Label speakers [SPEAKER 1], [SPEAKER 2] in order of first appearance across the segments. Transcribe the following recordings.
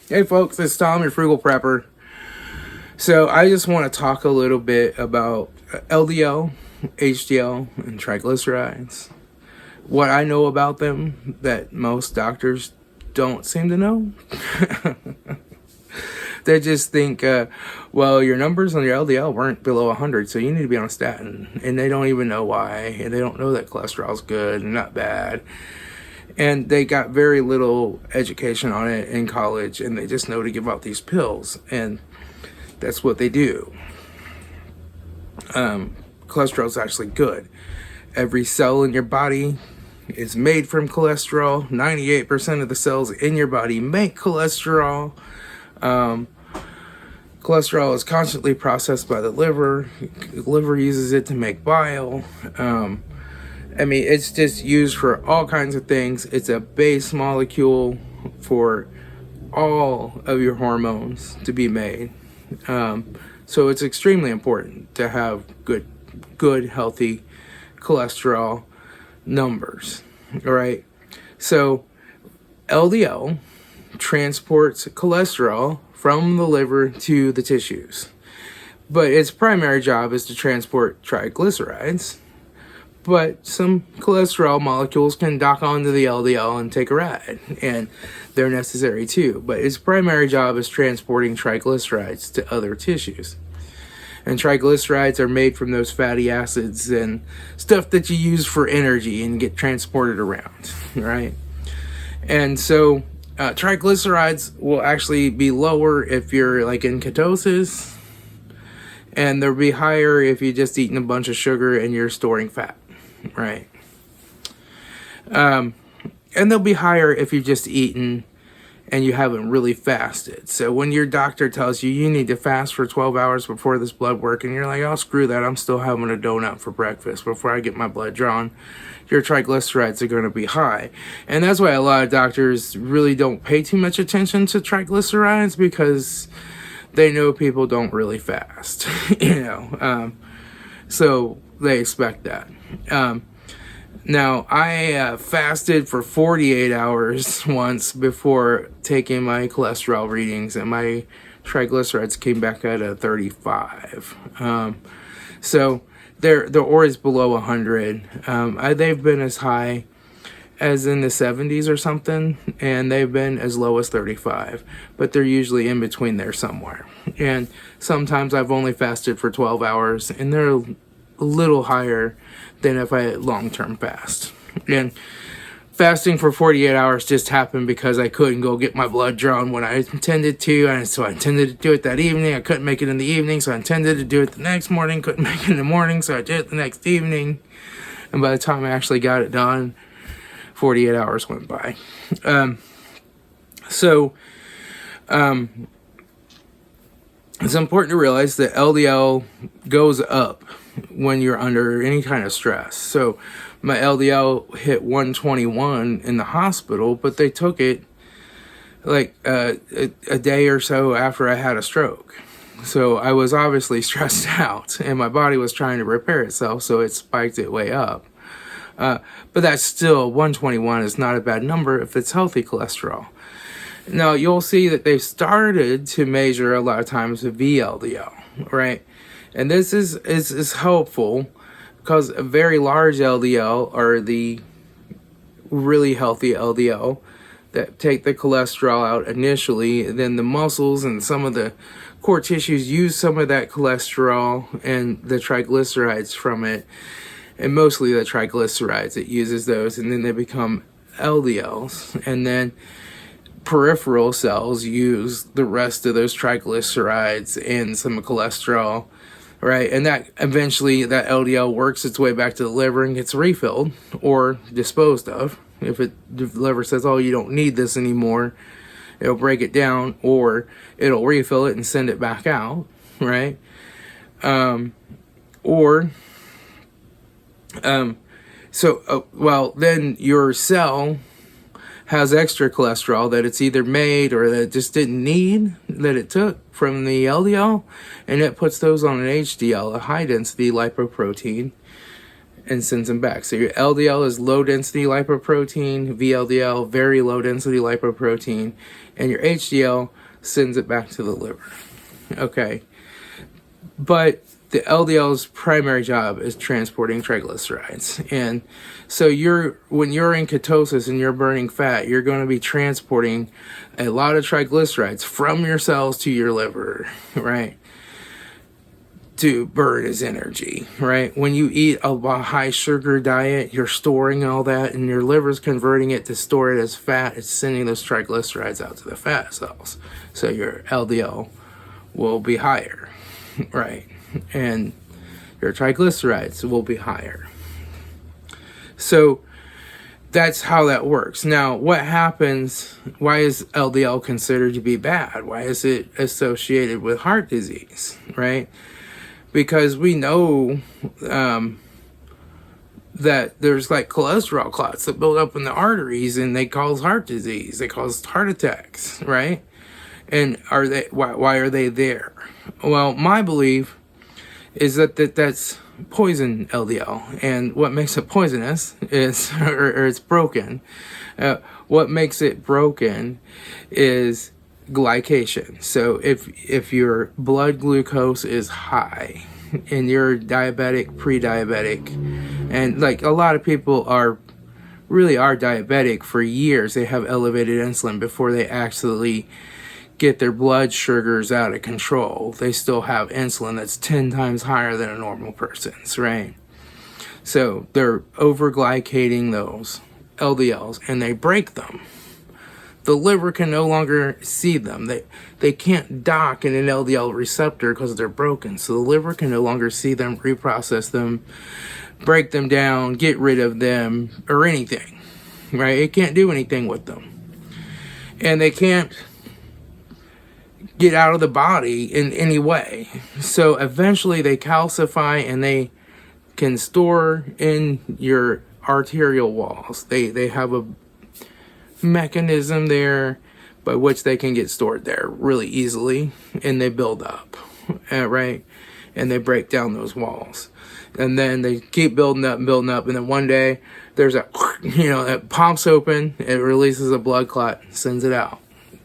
[SPEAKER 1] Hey folks, it's Tom, your Frugal Prepper. So I just want to talk a little bit about LDL, HDL, and triglycerides. What I know about them that most doctors don't seem to know. They just think, well, your numbers on your LDL weren't below 100, so you need to be on a statin. And they don't even know why, and they don't know that cholesterol's good and not bad. And they got very little education on it in college, and they just know to give out these pills, and that's what they do. Cholesterol is actually good. Every cell in your body is made from cholesterol. 98% of the cells in your body make cholesterol. Cholesterol is constantly processed by the liver. The liver uses it to make bile. It's just used for all kinds of things. It's a base molecule for all of your hormones to be made. So it's extremely important to have good, healthy cholesterol numbers. All right. So LDL transports cholesterol from the liver to the tissues, but its primary job is to transport triglycerides. But some cholesterol molecules can dock onto the LDL and take a ride, and they're necessary too. But its primary job is transporting triglycerides to other tissues. And triglycerides are made from those fatty acids and stuff that you use for energy and get transported around, right? And so triglycerides will actually be lower if you're like in ketosis, and they'll be higher if you're just eating a bunch of sugar and you're storing fat. Right. And they'll be higher if you've just eaten and you haven't really fasted. So when your doctor tells you you need to fast for 12 hours before this blood work, and you're like, oh, screw that, I'm still having a donut for breakfast before I get my blood drawn, your triglycerides are going to be high. And that's why a lot of doctors really don't pay too much attention to triglycerides, because they know people don't really fast, so they expect that. Now, I fasted for 48 hours once before taking my cholesterol readings, and my triglycerides came back at a 35. So they're always below 100. They've been as high as in the 70s or something, and they've been as low as 35, but they're usually in between there somewhere. And sometimes I've only fasted for 12 hours, and they're a little higher than if I long-term fast. And fasting for 48 hours just happened because I couldn't go get my blood drawn when I intended to, and so I intended to do it that evening. I couldn't make it in the evening, so I intended to do it the next morning. Couldn't make it in the morning, so I did it the next evening. And by the time I actually got it done, 48 hours went by. It's important to realize that LDL goes up when you're under any kind of stress. So my LDL hit 121 in the hospital, but they took it like a day or so after I had a stroke. So I was obviously stressed out, and my body was trying to repair itself, so it spiked it way up. But that's still, 121 is not a bad number if it's healthy cholesterol. Now, you'll see that they've started to measure a lot of times the VLDL, right? And this is helpful because a very large LDL are the really healthy LDL that take the cholesterol out initially. And then the muscles and some of the core tissues use some of that cholesterol and the triglycerides from it. And mostly the triglycerides, it uses those, and then they become LDLs. And then peripheral cells use the rest of those triglycerides and some cholesterol, right? And that eventually, that LDL works its way back to the liver and gets refilled or disposed of. If the liver says, oh, you don't need this anymore, it'll break it down, or it'll refill it and send it back out, right? Then your cell has extra cholesterol that it's either made or that it just didn't need, that it took from the LDL, and it puts those on an HDL, a high density lipoprotein, and sends them back. So your LDL is low density lipoprotein, VLDL, very low density lipoprotein, and your HDL sends it back to the liver. Okay. But the LDL's primary job is transporting triglycerides. And so when you're in ketosis and you're burning fat, you're going to be transporting a lot of triglycerides from your cells to your liver, right? To burn as energy, right? When you eat a high sugar diet, you're storing all that and your liver's converting it to store it as fat. It's sending those triglycerides out to the fat cells. So your LDL will be higher, right? And your triglycerides will be higher. So that's how that works. Now, what happens? Why is LDL considered to be bad? Why is it associated with heart disease, right? Because we know that there's like cholesterol clots that build up in the arteries and they cause heart disease. They cause heart attacks, right? And why are they there? Well, my belief is that's poison LDL. And what makes it poisonous is, or it's broken. What makes it broken is glycation. So if your blood glucose is high and you're diabetic, pre-diabetic, and like a lot of people are diabetic for years, they have elevated insulin before they actually get their blood sugars out of control. They still have insulin that's 10 times higher than a normal person's, right? So they're overglycating those LDLs and they break them. The liver can no longer see them. They can't dock in an LDL receptor because they're broken. So the liver can no longer see them, reprocess them, break them down, get rid of them, or anything, right? It can't do anything with them. And they can't get out of the body in any way. So eventually they calcify and they can store in your arterial walls. They have a mechanism there by which they can get stored there really easily, and they build up, right? And they break down those walls, and then they keep building up, and then one day there's it pops open, it releases a blood clot, sends it out.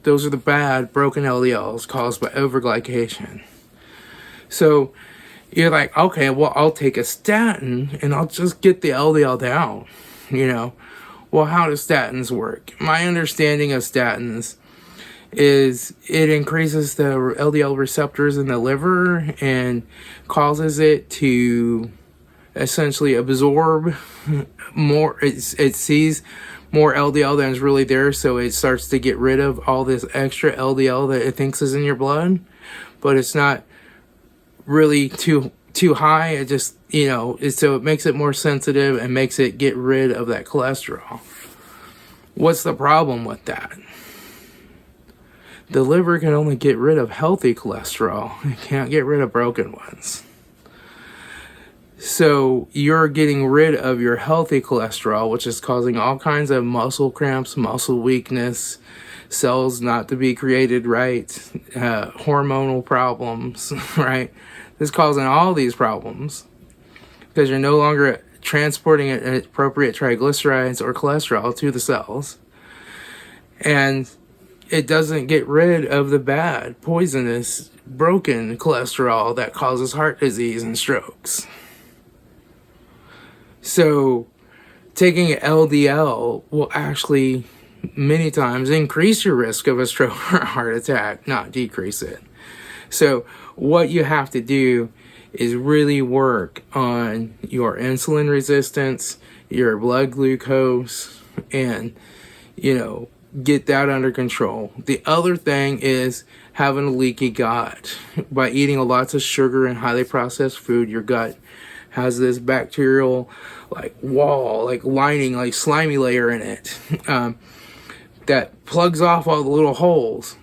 [SPEAKER 1] Those are the bad broken LDLs caused by overglycation. So you're like, okay, well, I'll take a statin and I'll just get the LDL down, Well, how do statins work? My understanding of statins is it increases the LDL receptors in the liver and causes it to essentially absorb more. It sees more LDL than is really there, so it starts to get rid of all this extra LDL that it thinks is in your blood, but it's not really too high. It just, so it makes it more sensitive and makes it get rid of that cholesterol. What's the problem with that? The liver can only get rid of healthy cholesterol. It can't get rid of broken ones. So you're getting rid of your healthy cholesterol, which is causing all kinds of muscle cramps, muscle weakness, cells not to be created right, hormonal problems, right? It's causing all these problems because you're no longer transporting appropriate triglycerides or cholesterol to the cells. And it doesn't get rid of the bad, poisonous, broken cholesterol that causes heart disease and strokes. So taking LDL will actually many times increase your risk of a stroke or a heart attack, not decrease it. So what you have to do is really work on your insulin resistance, your blood glucose, and, get that under control. The other thing is having a leaky gut. By eating lots of sugar and highly processed food, your gut has this bacterial wall, lining, slimy layer in it that plugs off all the little holes.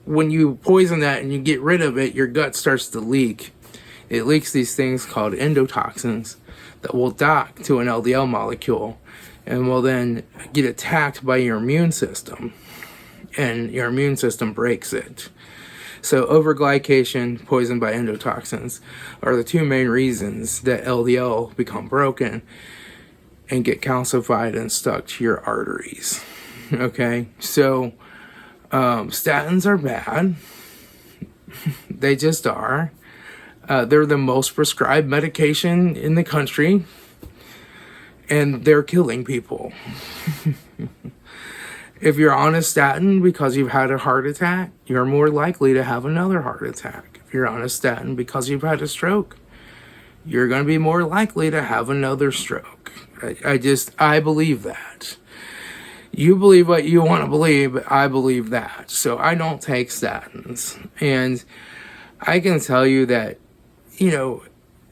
[SPEAKER 1] When you poison that and you get rid of it, your gut starts to leak. It leaks these things called endotoxins that will dock to an LDL molecule and will then get attacked by your immune system, and your immune system breaks it. So overglycation, poisoned by endotoxins, are the two main reasons that LDL become broken and get calcified and stuck to your arteries. Okay, so statins are bad. They just are. They're the most prescribed medication in the country, and they're killing people. If you're on a statin because you've had a heart attack, you're more likely to have another heart attack. If you're on a statin because you've had a stroke, you're going to be more likely to have another stroke. I believe that. You believe what you want to believe, but I believe that. So I don't take statins. And I can tell you that, you know,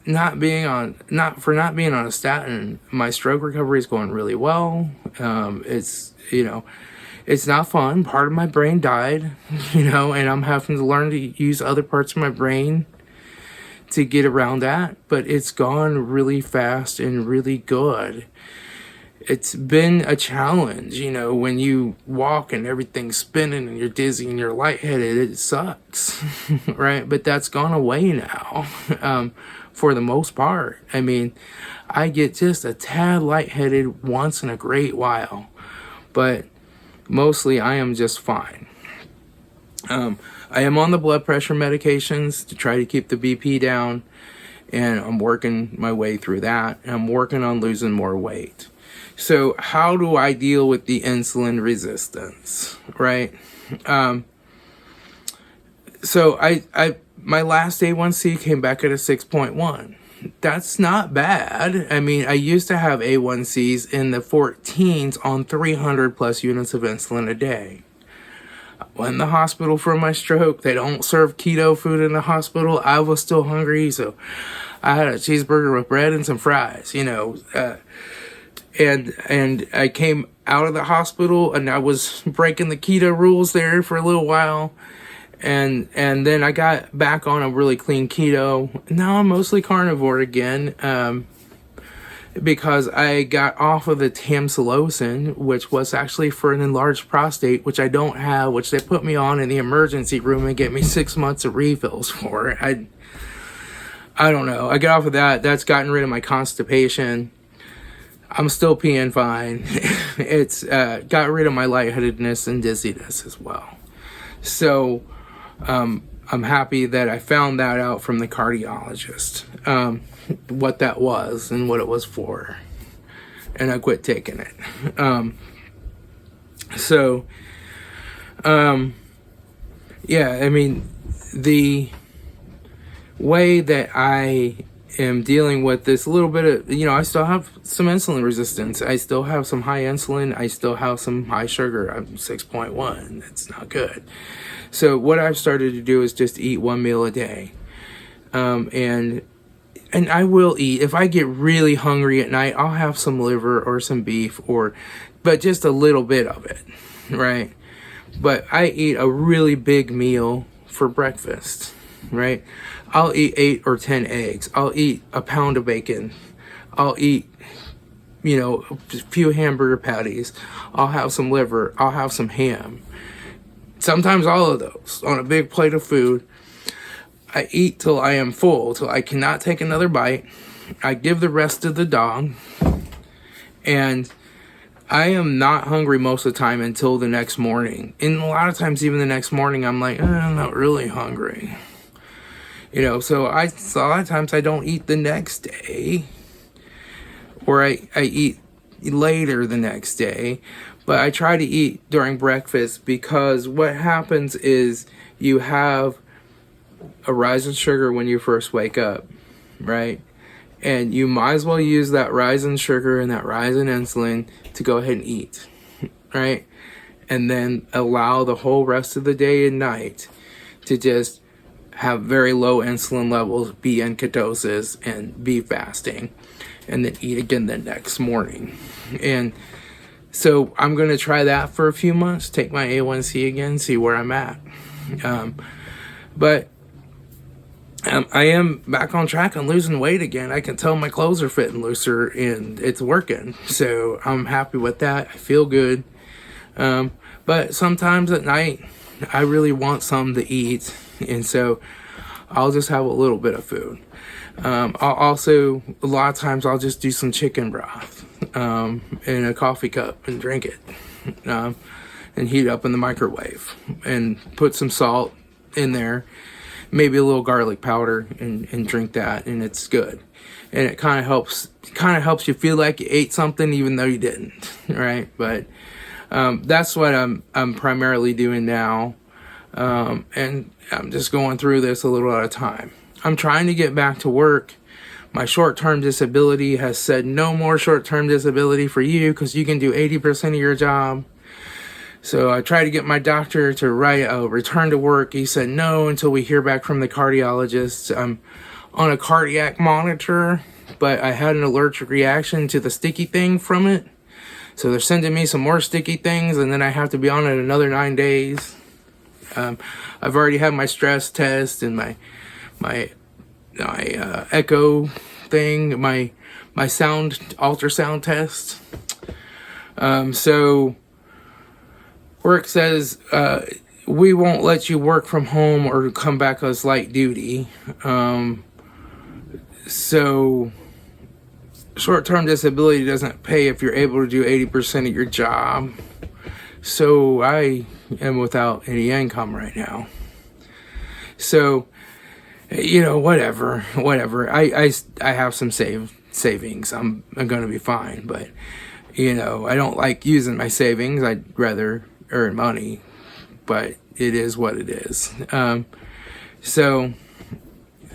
[SPEAKER 1] not being on a statin, my stroke recovery is going really well. It's not fun. Part of my brain died, and I'm having to learn to use other parts of my brain to get around that. But it's gone really fast and really good. It's been a challenge, when you walk and everything's spinning and you're dizzy and you're lightheaded, it sucks, right? But that's gone away now, for the most part. I mean, I get just a tad lightheaded once in a great while, but mostly I am just fine. I am on the blood pressure medications to try to keep the BP down, and I'm working my way through that. And I'm working on losing more weight. So how do I deal with the insulin resistance, right? So my last A1C came back at a 6.1. That's not bad. I mean, I used to have A1Cs in the 14s on 300 plus units of insulin a day. I went in the hospital for my stroke. They don't serve keto food in the hospital. I was still hungry, so I had a cheeseburger with bread and some fries, And I came out of the hospital and I was breaking the keto rules there for a little while. And then I got back on a really clean keto. Now I'm mostly carnivore again, because I got off of the tamsulosin, which was actually for an enlarged prostate, which I don't have, which they put me on in the emergency room and get me 6 months of refills for. I don't know. I got off of that. That's gotten rid of my constipation. I'm still peeing fine. It's got rid of my lightheadedness and dizziness as well. So I'm happy that I found that out from the cardiologist, what that was and what it was for. And I quit taking it. Yeah, I mean, the way that I am dealing with this little bit of, I still have some insulin resistance. I still have some high insulin. I still have some high sugar. I'm 6.1. It's not good. So what I've started to do is just eat one meal a day. And I will eat. If I get really hungry at night, I'll have some liver or some beef, but just a little bit of it, right? But I eat a really big meal for breakfast, right? I'll eat 8 or 10 eggs. I'll eat a pound of bacon. I'll eat, a few hamburger patties. I'll have some liver. I'll have some ham. Sometimes all of those on a big plate of food. I eat till I am full, till I cannot take another bite. I give the rest to the dog. And I am not hungry most of the time until the next morning. And a lot of times, even the next morning, I'm like, I'm not really hungry. So a lot of times I don't eat the next day, or I eat later the next day, but I try to eat during breakfast, because what happens is you have a rise in sugar when you first wake up, right? And you might as well use that rise in sugar and that rise in insulin to go ahead and eat, right? And then allow the whole rest of the day and night to just have very low insulin levels, be in ketosis, and be fasting, and then eat again the next morning. And so I'm going to try that for a few months, take my A1C again, see where I'm at. But I am back on track on losing weight again. I can tell my clothes are fitting looser and it's working. So I'm happy with that. I feel good. But sometimes at night, I really want something to eat. And so I'll just have a little bit of food. I'll also, a lot of times I'll just do some chicken broth in a coffee cup and drink it, and heat it up in the microwave and put some salt in there, maybe a little garlic powder, and drink that, and it's good. And it kind of helps you feel like you ate something even though you didn't, right? But that's what I'm primarily doing now, and I'm just going through this a little at a time. I'm trying to get back to work. My short-term disability has said no more short-term disability for you because you can do 80% of your job. So I tried to get my doctor to write a return to work. He said no until we hear back from the cardiologist. I'm on a cardiac monitor, but I had an allergic reaction to the sticky thing from it. So they're sending me some more sticky things, and then I have to be on it another 9 days. I've already had my stress test and my echo thing, my ultrasound test. So work says we won't let you work from home or come back as light duty. So short-term disability doesn't pay if you're able to do 80% of your job. So I am without any income right now. So, whatever. I have some savings. I'm going to be fine. But, I don't like using my savings. I'd rather earn money. But it is what it is. So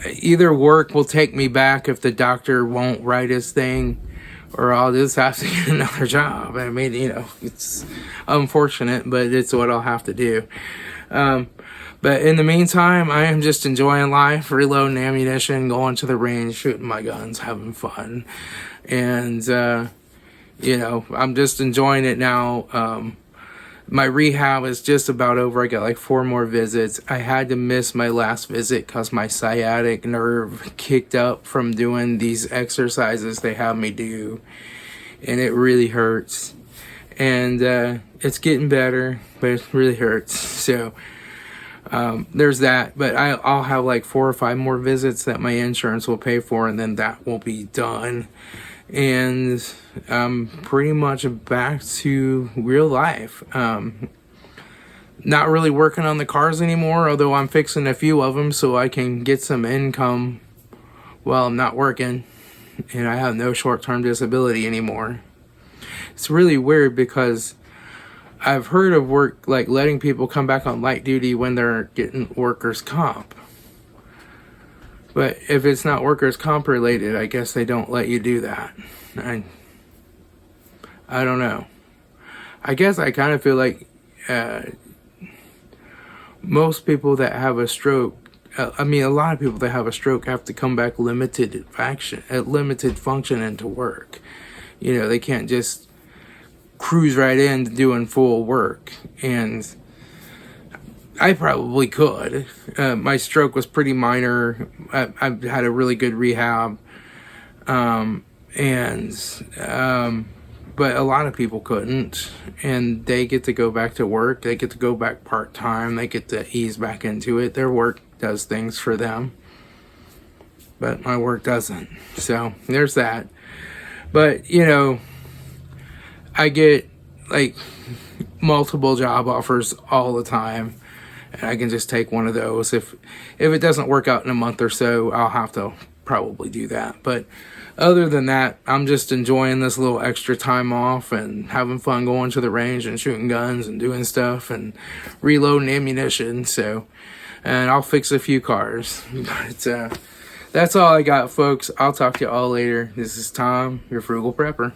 [SPEAKER 1] either work will take me back if the doctor won't write his thing, or I'll just have to get another job. I mean, it's unfortunate, but it's what I'll have to do. But in the meantime, I am just enjoying life, reloading ammunition, going to the range, shooting my guns, having fun. And, I'm just enjoying it now. My rehab is just about over. I got like 4 more visits. I had to miss my last visit because my sciatic nerve kicked up from doing these exercises they have me do. And it really hurts. And it's getting better, but it really hurts. So there's that. But I'll have like 4 or 5 more visits that my insurance will pay for, and then that will be done. And I'm pretty much back to real life. Not really working on the cars anymore, although I'm fixing a few of them so I can get some income while I'm not working. And I have no short-term disability anymore. It's really weird because I've heard of work like letting people come back on light duty when they're getting workers' comp. But if it's not workers' comp related, I guess they don't let you do that. I don't know. I guess I kind of feel like most people that have a stroke, a lot of people that have a stroke have to come back limited function into work. They can't just cruise right into doing full work. And I probably could. My stroke was pretty minor. I've had a really good rehab. But a lot of people couldn't. And they get to go back to work. They get to go back part-time. They get to ease back into it. Their work does things for them. But my work doesn't. So there's that. But, I get like multiple job offers all the time. And I can just take one of those. If it doesn't work out in a month or so, I'll have to probably do that. But other than that, I'm just enjoying this little extra time off and having fun going to the range and shooting guns and doing stuff and reloading ammunition. So, and I'll fix a few cars. But that's all I got, folks. I'll talk to you all later. This is Tom, your Frugal Prepper.